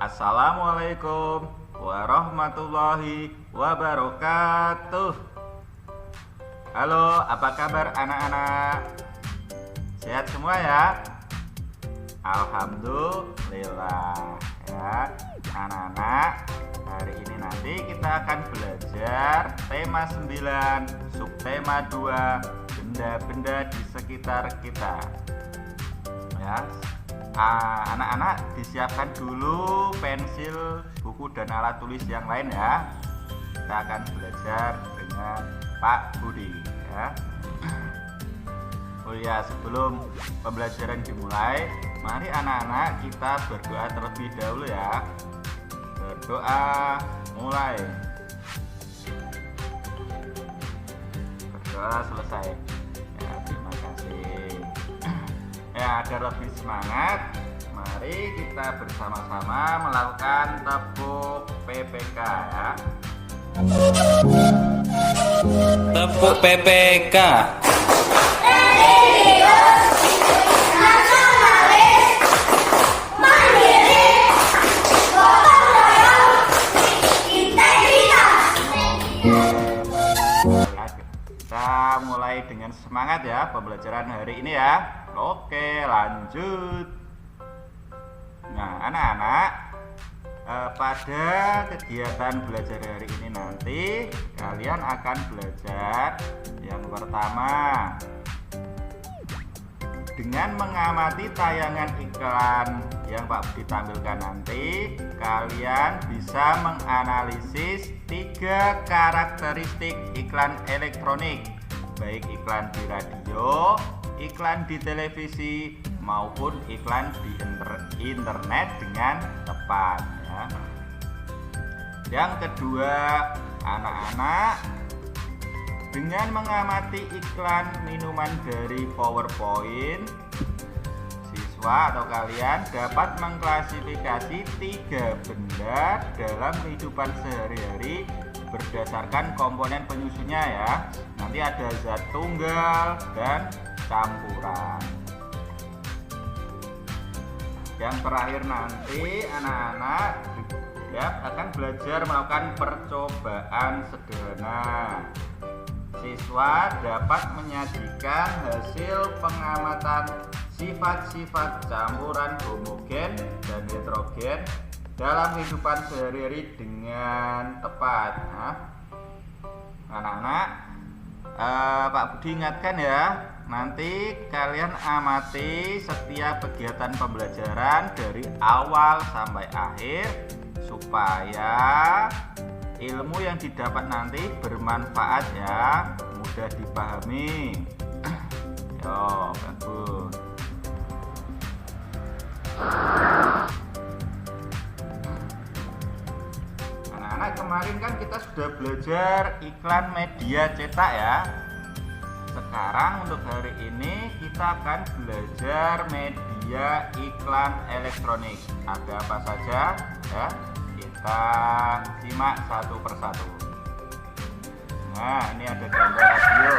Assalamualaikum warahmatullahi wabarakatuh. Halo, apa kabar anak-anak? Sehat semua ya? Alhamdulillah ya. Anak-anak, hari ini nanti kita akan belajar tema 9, subtema 2, benda-benda di sekitar kita. Ya. Anak-anak disiapkan dulu pensil, buku dan alat tulis yang lain ya. Kita akan belajar dengan Pak Budi ya. Oh ya, sebelum pembelajaran dimulai, mari anak-anak kita berdoa terlebih dahulu ya. Berdoa mulai. Berdoa selesai. Ya, terima kasih. Ya, agar lebih semangat, mari kita bersama-sama melakukan tepuk PPK ya. Tepuk PPK. Kita mulai dengan semangat ya pembelajaran hari ini ya. Oke, lanjut. Nah, anak-anak, pada kegiatan belajar hari ini nanti kalian akan belajar yang pertama dengan mengamati tayangan iklan yang Pak Budi tampilkan nanti. Kalian bisa menganalisis 3 karakteristik iklan elektronik, baik iklan di radio, iklan di televisi maupun iklan di internet dengan tepat ya. Yang kedua, anak-anak, dengan mengamati iklan minuman dari PowerPoint, siswa atau kalian dapat mengklasifikasi 3 benda dalam kehidupan sehari-hari berdasarkan komponen penyusunnya ya. Nanti ada zat tunggal dan campuran. Yang terakhir nanti anak-anak ya akan belajar melakukan percobaan sederhana. Siswa dapat menyajikan hasil pengamatan sifat-sifat campuran homogen dan heterogen dalam kehidupan sehari-hari dengan tepat. Nah, anak-anak, Pak Budi ingatkan ya, nanti kalian amati setiap kegiatan pembelajaran dari awal sampai akhir supaya ilmu yang didapat nanti bermanfaat ya, mudah dipahami. Yo, bagus. Anak-anak, kemarin kan kita sudah belajar iklan media cetak ya. Sekarang untuk hari ini kita akan belajar media iklan elektronik. Ada apa saja ya? Kita simak satu persatu. Nah, ini ada gambar radio.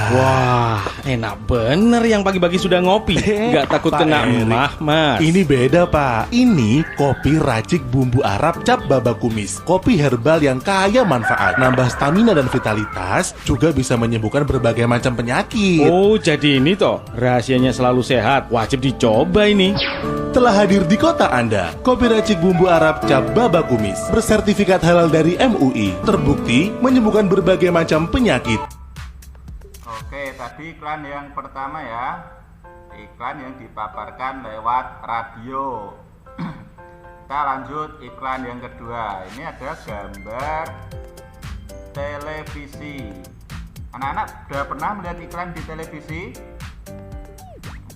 Wah, enak bener yang pagi-pagi sudah ngopi. Nggak takut Pak kena Erik, emah, Mas. Ini beda, Pak. Ini kopi racik bumbu Arab cap baba kumis. Kopi herbal yang kaya manfaat, nambah stamina dan vitalitas, juga bisa menyembuhkan berbagai macam penyakit. Oh, jadi ini toh rahasianya selalu sehat. Wajib dicoba ini. Telah hadir di kota Anda, kopi racik bumbu Arab cap baba kumis, bersertifikat halal dari MUI, terbukti menyembuhkan berbagai macam penyakit. Oke, tadi iklan yang pertama ya, iklan yang dipaparkan lewat radio. Kita lanjut iklan yang kedua. Ini ada gambar televisi. Anak-anak sudah pernah melihat iklan di televisi?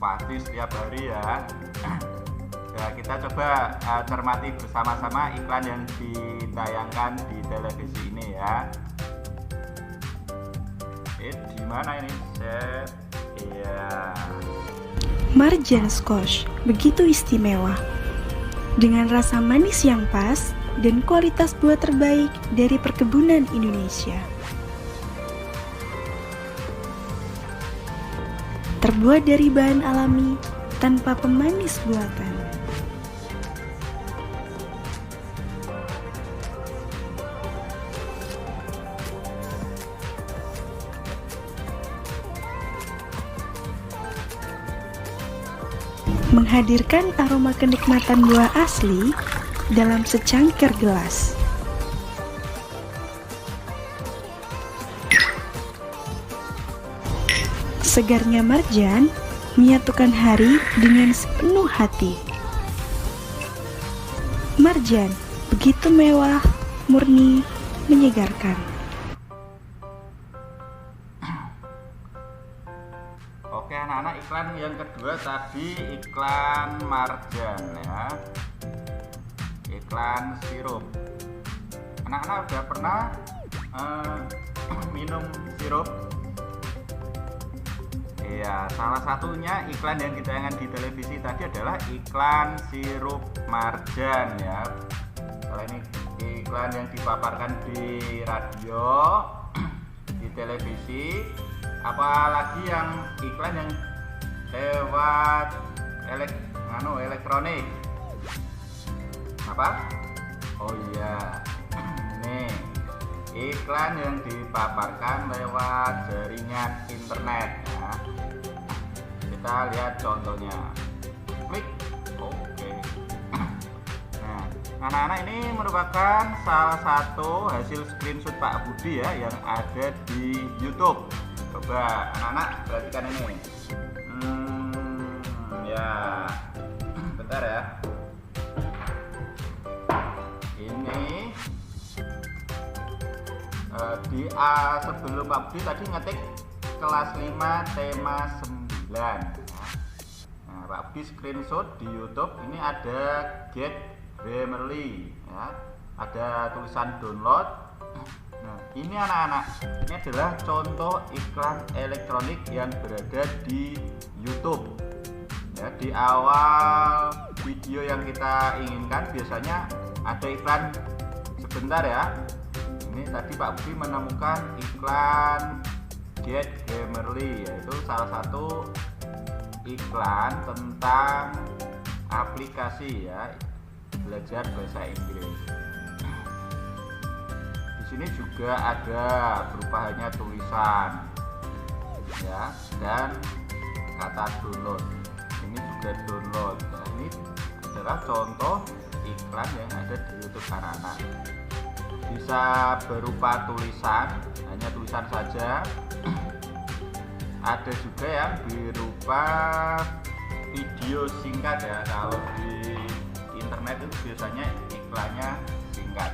Pasti setiap hari ya. Ya, kita coba cermati bersama-sama iklan yang ditayangkan di televisi ini ya. Di mana ini? Set. Iya. Marjan Squash begitu istimewa. Dengan rasa manis yang pas dan kualitas buah terbaik dari perkebunan Indonesia. Terbuat dari bahan alami tanpa pemanis buatan. menghadirkan aroma kenikmatan buah asli dalam secangkir gelas. Segarnya marjan menyatukan hari dengan sepenuh hati. Marjan begitu mewah, murni, menyegarkan. Oke anak-anak, iklan yang kedua tadi iklan marjan ya, iklan sirup. Anak-anak udah pernah minum sirup? Iya, salah satunya iklan yang ditayangkan di televisi tadi adalah iklan sirup marjan ya. Kalau ini iklan yang dipaparkan di radio, di televisi, apalagi yang iklan yang lewat elektronik. Apa? Oh iya, nih iklan yang dipaparkan lewat jaringan internet ya. Kita lihat contohnya. Klik. Oke. Nah, anak-anak ini merupakan salah satu hasil screenshot Pak Budi ya yang ada di YouTube. Coba anak-anak perhatikan ini. Ya, bentar ya. Ini sebelum Pak Budi tadi ngetik kelas 5 tema 9. Nah, Pak Budi screenshot di YouTube ini ada Get Grammarly ya. Ada tulisan download. Nah, ini anak-anak, ini adalah contoh iklan elektronik yang berada di YouTube. Ya, di awal video yang kita inginkan biasanya ada iklan sebentar ya. Ini tadi Pak Budi menemukan iklan Get Grammarly, yaitu salah satu iklan tentang aplikasi ya, belajar bahasa Inggris. Di sini juga ada berupa hanya tulisan ya, dan kata download. Ini juga download. Nah, ini adalah contoh iklan yang ada di YouTube anak-anak. Bisa berupa tulisan, hanya tulisan saja. Ada juga yang berupa video singkat ya. Kalau di internet itu biasanya iklannya singkat.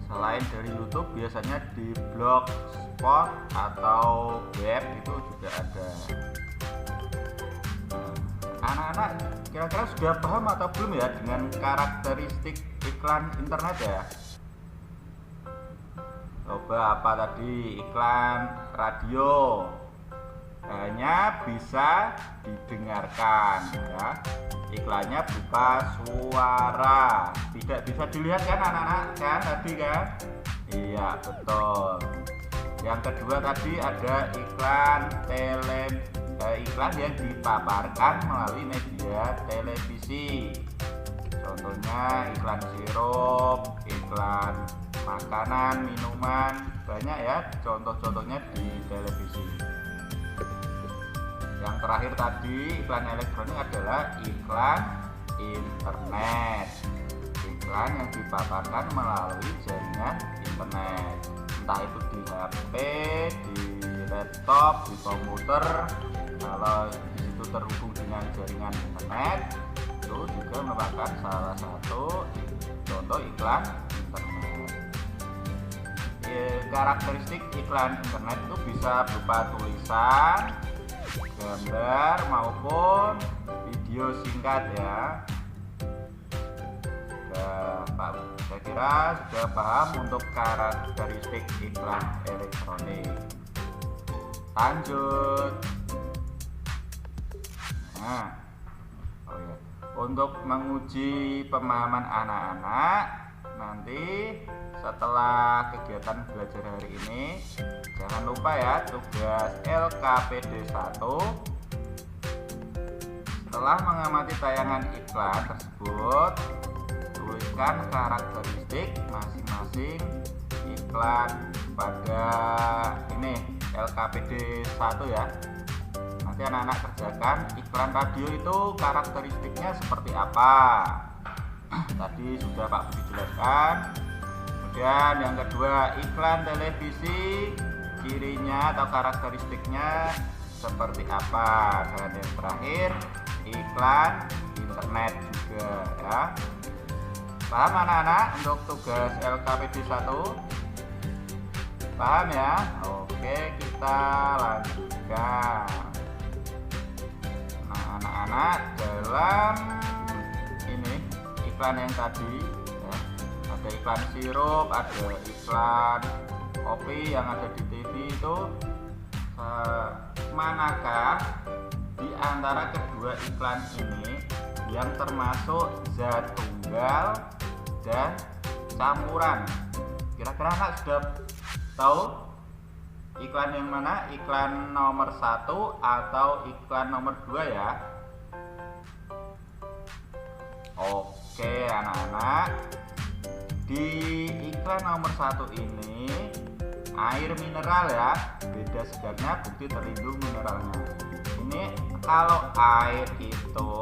Selain dari YouTube, biasanya di Blogspot atau web itu juga ada. Anak-anak kira-kira sudah paham atau belum ya dengan karakteristik iklan internet ya? Coba apa tadi? Iklan radio hanya bisa didengarkan ya. Iklannya berupa suara, tidak bisa dilihat kan anak-anak kan tadi kan? Iya betul. Yang kedua tadi ada iklan iklan yang dipaparkan melalui media televisi. Contohnya iklan sirup, iklan makanan, minuman, banyak ya contoh-contohnya di televisi. Yang terakhir tadi iklan elektronik adalah iklan internet. Iklan yang dipaparkan melalui jaringan internet. Entah itu di HP, di laptop, di komputer. Kalau di situ terhubung dengan jaringan internet, itu juga merupakan salah satu contoh iklan internet. Karakteristik iklan internet itu bisa berupa tulisan, gambar maupun video singkat ya. Pak, saya kira sudah paham untuk karakteristik iklan elektronik. Lanjut. Nah, untuk menguji pemahaman anak-anak nanti setelah kegiatan belajar hari ini, jangan lupa ya tugas LKPD 1. Setelah mengamati tayangan iklan tersebut, tuliskan karakteristik masing-masing iklan pada ini LKPD 1 ya. Nanti anak-anak kerjakan iklan radio itu karakteristiknya seperti apa. Tadi sudah Pak Budi jelaskan. Kemudian yang kedua, iklan televisi cirinya atau karakteristiknya seperti apa. Dan yang terakhir, iklan internet juga ya. Paham anak-anak untuk tugas LKPD 1? Paham ya? Oke, kita lanjutkan. Nah, anak-anak, dalam ini iklan yang tadi ya, ada iklan sirup, ada iklan kopi yang ada di TV itu, manakah di antara kedua iklan ini yang termasuk zat tunggal dan campuran? Kira-kira anak sudah tahu iklan yang mana? Iklan nomor 1 atau iklan nomor 2 ya? Oke anak-anak, di iklan nomor 1 ini air mineral ya, beda segarnya bukti terlindung mineralnya. Ini kalau air itu,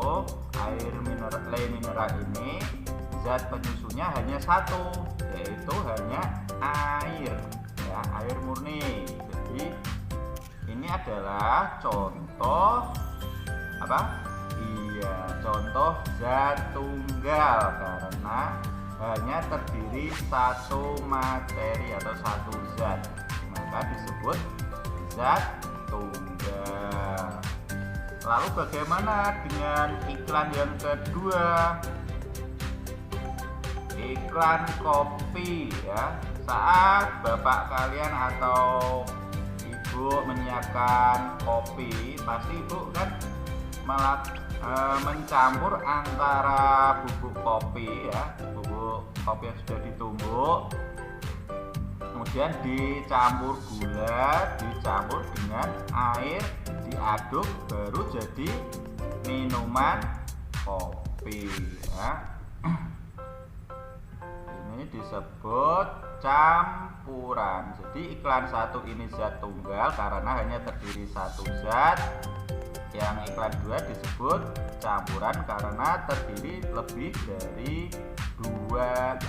air mineral ini zat penyusunnya hanya satu, yaitu hanya air ya, air murni. Jadi ini adalah contoh apa? Iya, contoh zat tunggal karena hanya terdiri satu materi atau satu zat, maka disebut zat tunggal. Lalu bagaimana dengan iklan yang kedua? Iklan kopi ya. Saat bapak kalian atau ibu menyiapkan kopi, pasti ibu kan mencampur antara bubuk kopi ya, bubuk kopi yang sudah ditumbuk, kemudian dicampur gula, dicampur dengan air, diaduk, baru jadi minuman kopi ya. Ini disebut campuran. Jadi iklan 1 ini zat tunggal karena hanya terdiri satu zat. Yang iklan 2 disebut campuran karena terdiri lebih dari 2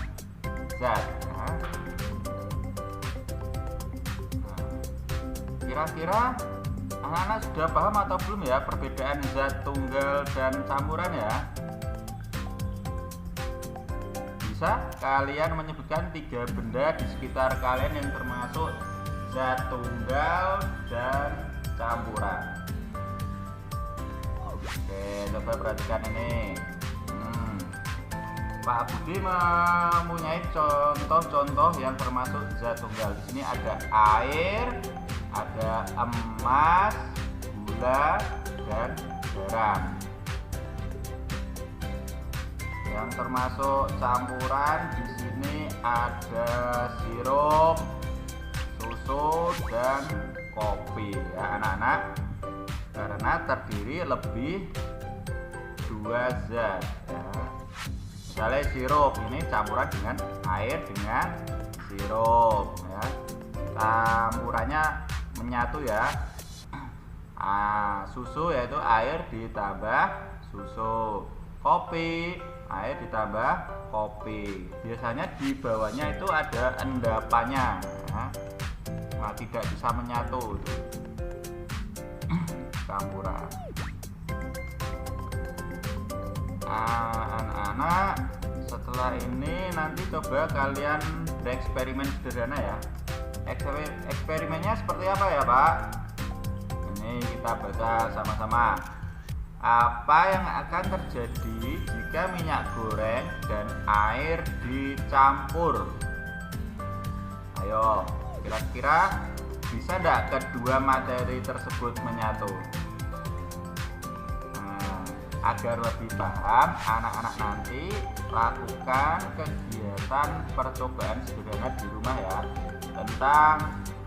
zat ya. Kira-kira anak-anak sudah paham atau belum ya perbedaan zat tunggal dan campuran ya? Bisa kalian menyebutkan 3 benda di sekitar kalian yang termasuk zat tunggal dan campuran. Oke, coba perhatikan ini. Pak Budi mempunyai contoh-contoh yang termasuk zat tunggal. Di sini ada air, ada emas, gula, dan garam. Yang termasuk campuran di sini ada sirup, susu, dan kopi ya anak-anak. Karena terdiri lebih 2 zat ya. Misalnya sirup ini campuran dengan air dengan sirup ya. Campurannya menyatu ya. Susu yaitu air ditambah susu. Kopi, air ditambah kopi. Biasanya di bawahnya itu ada endapannya ya. Nah, tidak bisa menyatu itu. Campuran. Anak-anak, setelah ini nanti coba kalian bereksperimen sederhana ya. Eksperimennya seperti apa ya Pak? Ini kita baca sama-sama. Apa yang akan terjadi jika minyak goreng dan air dicampur? Ayo, kira-kira bisa enggak kedua materi tersebut menyatu? Agar lebih paham, anak-anak nanti lakukan kegiatan percobaan sederhana di rumah ya, tentang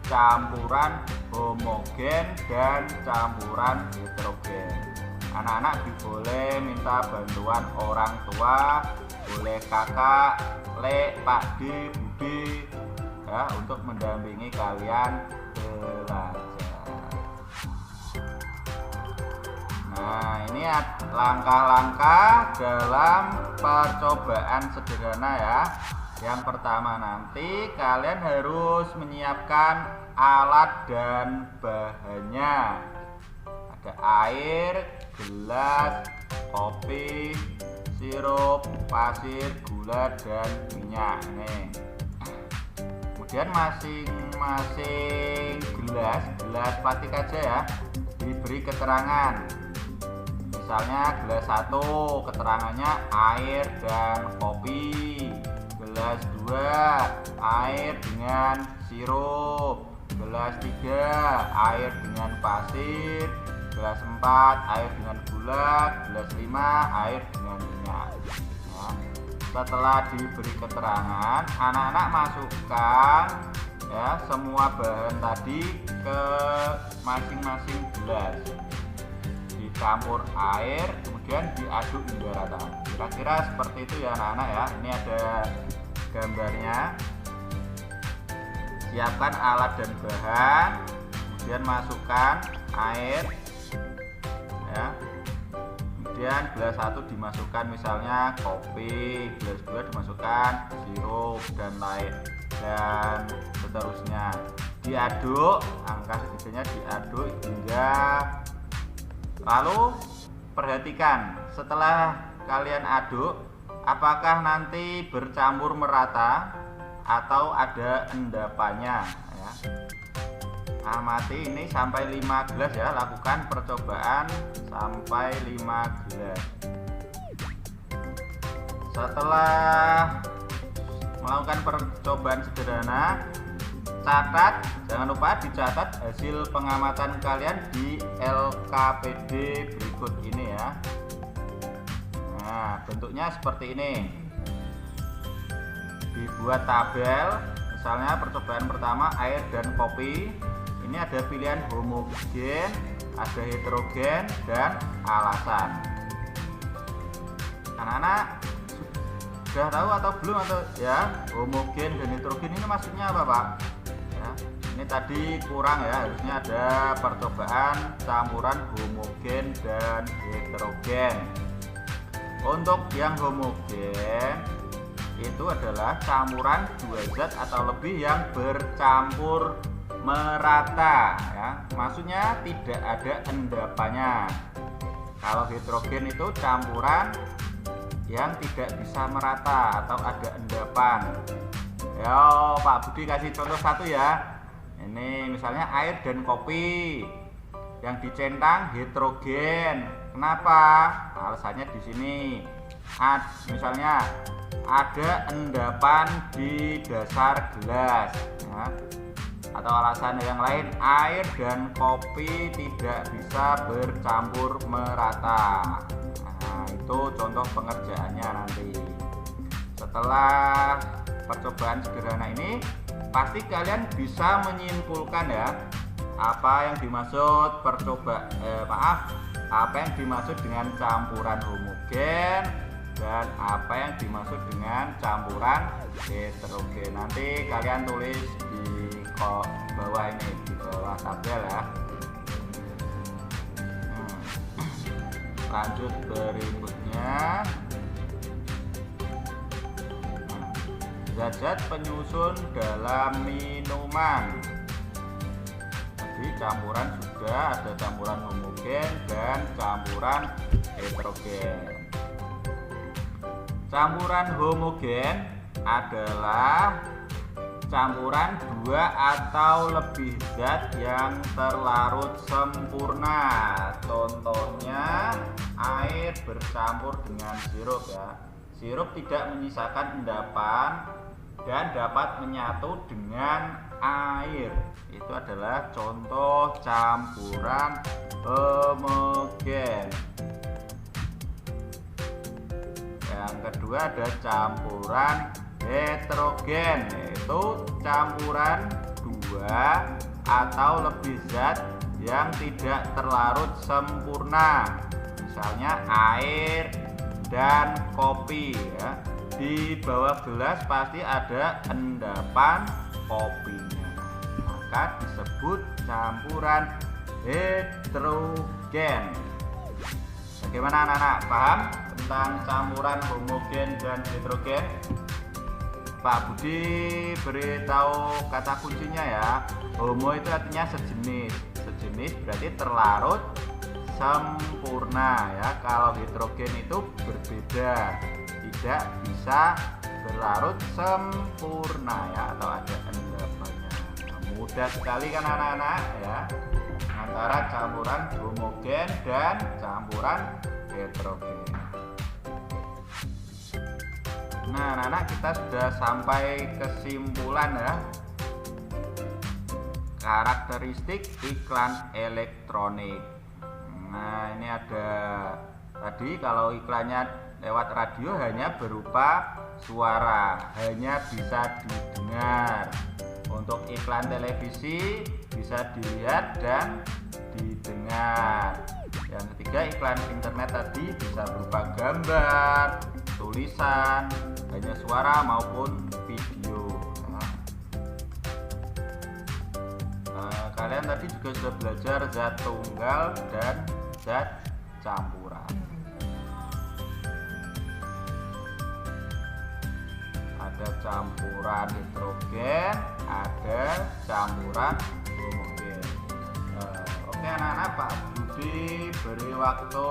campuran homogen dan campuran heterogen. Anak-anak boleh minta bantuan orang tua, boleh kakak, lek, pak D, budi ya, untuk mendampingi kalian belajar. ini langkah-langkah dalam percobaan sederhana ya. Yang pertama, nanti kalian harus menyiapkan alat dan bahannya. Ada air, gelas, kopi, sirup, pasir, gula, dan minyak. Nih. Kemudian masing-masing gelas plastik aja ya, diberi keterangan. Misalnya gelas 1 keterangannya air dan kopi, gelas 2 air dengan sirup, gelas 3 air dengan pasir, gelas 4 air dengan gula, gelas 5 air dengan minyak. Ya. Setelah diberi keterangan, anak-anak masukkan ya semua bahan tadi ke masing-masing gelas, dicampur air, kemudian diaduk hingga rata. Kira-kira seperti itu ya anak-anak ya. Ini ada gambarnya. Siapkan alat dan bahan, kemudian masukkan air ya. Kemudian gelas 1 dimasukkan misalnya kopi, gelas 2 dimasukkan sirup dan lain, dan seterusnya. Diaduk, angka segitu diaduk hingga, lalu perhatikan setelah kalian aduk, apakah nanti bercampur merata atau ada endapannya ya. Amati ini sampai 5 gelas ya, lakukan percobaan sampai 5 gelas. Setelah melakukan percobaan sederhana, jangan lupa dicatat hasil pengamatan kalian di LKPD berikut ini ya. Nah, bentuknya seperti ini. Dibuat tabel, misalnya percobaan pertama air dan kopi. Ini ada pilihan homogen, ada heterogen, dan alasan. Anak-anak sudah tahu atau belum atau ya homogen dan heterogen ini maksudnya apa Pak? Ya, ini tadi kurang ya, harusnya ada percobaan campuran homogen dan heterogen. Untuk yang homogen itu adalah campuran 2 zat atau lebih yang bercampur merata ya, maksudnya tidak ada endapannya. Kalau heterogen itu campuran yang tidak bisa merata atau ada endapan. Yo, Pak Budi kasih contoh satu ya. Ini misalnya air dan kopi yang dicentang heterogen. Kenapa? Alasannya di sini. Misalnya ada endapan di dasar gelas ya. Atau alasan yang lain, air dan kopi tidak bisa bercampur merata. Nah, itu contoh pengerjaannya nanti. Setelah percobaan sederhana ini, pasti kalian bisa menyimpulkan ya apa yang dimaksud apa yang dimaksud dengan campuran homogen dan apa yang dimaksud dengan campuran heterogen. Nanti kalian tulis di bawah ini, di bawah tabel ya. Lanjut berikutnya, zat-zat penyusun dalam minuman. Jadi campuran sudah ada campuran homogen dan campuran heterogen. Campuran homogen adalah campuran 2 atau lebih zat yang terlarut sempurna. Contohnya air bercampur dengan sirup ya. Sirup tidak menyisakan endapan dan dapat menyatu dengan air. Itu adalah contoh campuran homogen. Yang kedua ada campuran heterogen, yaitu campuran 2 atau lebih zat yang tidak terlarut sempurna. Misalnya air dan kopi ya. Di bawah gelas pasti ada endapan kopinya, maka disebut campuran heterogen. Bagaimana anak-anak? Paham tentang campuran homogen dan heterogen? Pak Budi beritahu kata kuncinya ya. Homo itu artinya sejenis. Sejenis berarti terlarut sempurna ya. Kalau heterogen itu berbeda, tidak bisa berlarut sempurna ya, atau ada endapannya. Nah, mudah sekali kan anak-anak ya, antara campuran homogen dan campuran heterogen. Nah anak-anak, kita sudah sampai kesimpulan ya, karakteristik iklan elektronik. Nah ini ada tadi, kalau iklannya lewat radio hanya berupa suara, hanya bisa didengar. Untuk iklan televisi bisa dilihat dan didengar. Yang ketiga, iklan internet tadi bisa berupa gambar, tulisan, hanya suara maupun video. Kalian tadi juga sudah belajar zat tunggal dan zat campuran. Ada campuran heterogen, ada campuran homogen. Oke anak-anak, Pak Budi beri waktu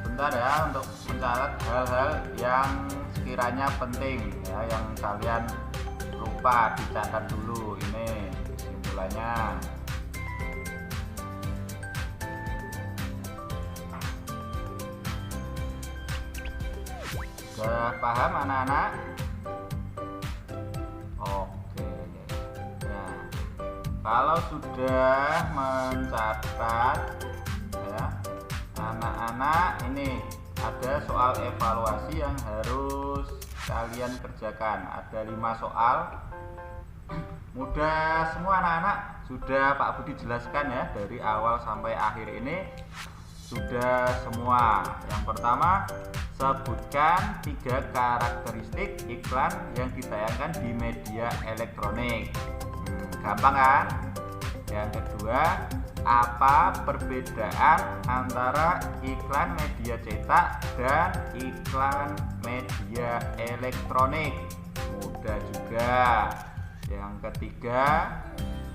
bentar ya untuk mencatat hal-hal yang sekiranya penting ya, yang kalian lupa dicatat dulu. Ini kesimpulannya. Sudah paham anak-anak? Oke ya, kalau sudah mencatat ya anak-anak, ini ada soal evaluasi yang harus kalian kerjakan. Ada 5 soal, mudah semua anak-anak. Sudah Pak Budi jelaskan ya, dari awal sampai akhir ini sudah semua. Yang pertama, sebutkan 3 karakteristik iklan yang ditayangkan di media elektronik. Gampang kan? Yang kedua, apa perbedaan antara iklan media cetak dan iklan media elektronik? Mudah juga. Yang ketiga,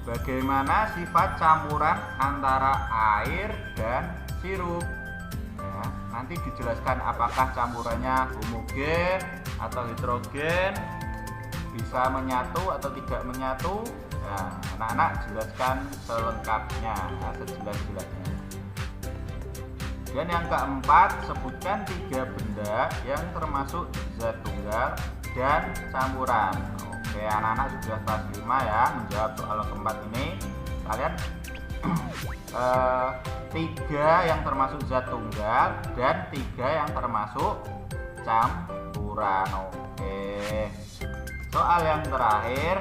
bagaimana sifat campuran antara air dan sirup? Ya, nanti dijelaskan apakah campurannya homogen atau heterogen, bisa menyatu atau tidak menyatu. Nah, anak-anak jelaskan selengkapnya, sejelas-jelasnya. Dan yang keempat, sebutkan 3 benda yang termasuk zat tunggal dan campuran. Oke, anak-anak sudah kelas 5 ya, menjawab soal keempat ini. Kalian 3 yang termasuk zat tunggal dan 3 yang termasuk campuran. Oke, soal yang terakhir,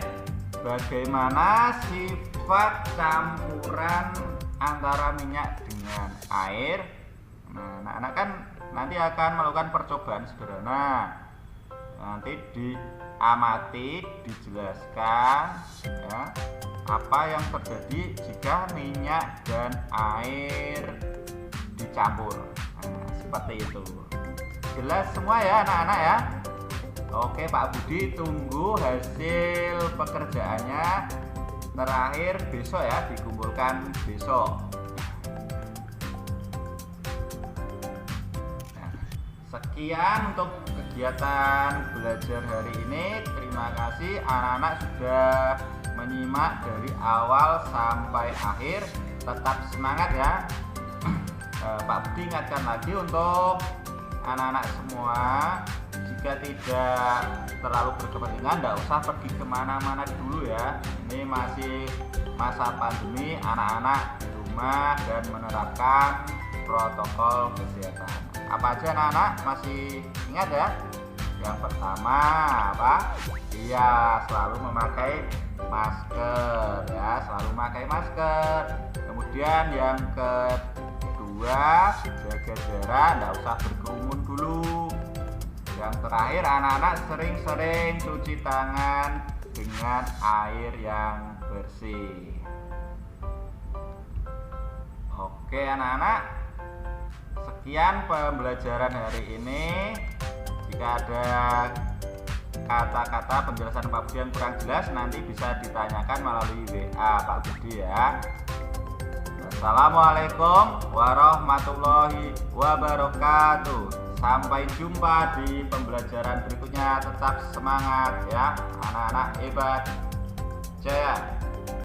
bagaimana sifat campuran antara minyak dengan air? Nah, anak-anak kan nanti akan melakukan percobaan sederhana. Nanti diamati, dijelaskan ya, apa yang terjadi jika minyak dan air dicampur. Nah, seperti itu. Jelas semua ya anak-anak ya. Oke Pak Budi, tunggu hasil pekerjaannya terakhir besok ya, dikumpulkan besok. Nah, sekian untuk kegiatan belajar hari ini. Terima kasih anak-anak sudah menyimak dari awal sampai akhir. Tetap semangat ya. Pak Budi ingatkan lagi untuk anak-anak semua, jika tidak terlalu berkepentingan, tidak usah pergi kemana-mana dulu ya. Ini masih masa pandemi, anak-anak di rumah dan menerapkan protokol kesehatan. Apa aja anak-anak masih ingat ya? Yang pertama apa? Iya, selalu memakai masker ya, selalu memakai masker. Kemudian yang kedua, jaga jarak, tidak usah berkerumun dulu. Yang terakhir, anak-anak sering-sering cuci tangan dengan air yang bersih. Oke anak-anak, Sekian pembelajaran hari ini. Jika ada kata-kata penjelasan Pak Budi yang kurang jelas, nanti bisa ditanyakan melalui WA Pak Budi ya. Assalamualaikum warahmatullahi wabarakatuh. Sampai jumpa di pembelajaran berikutnya. Tetap semangat ya, anak-anak hebat. Jaya.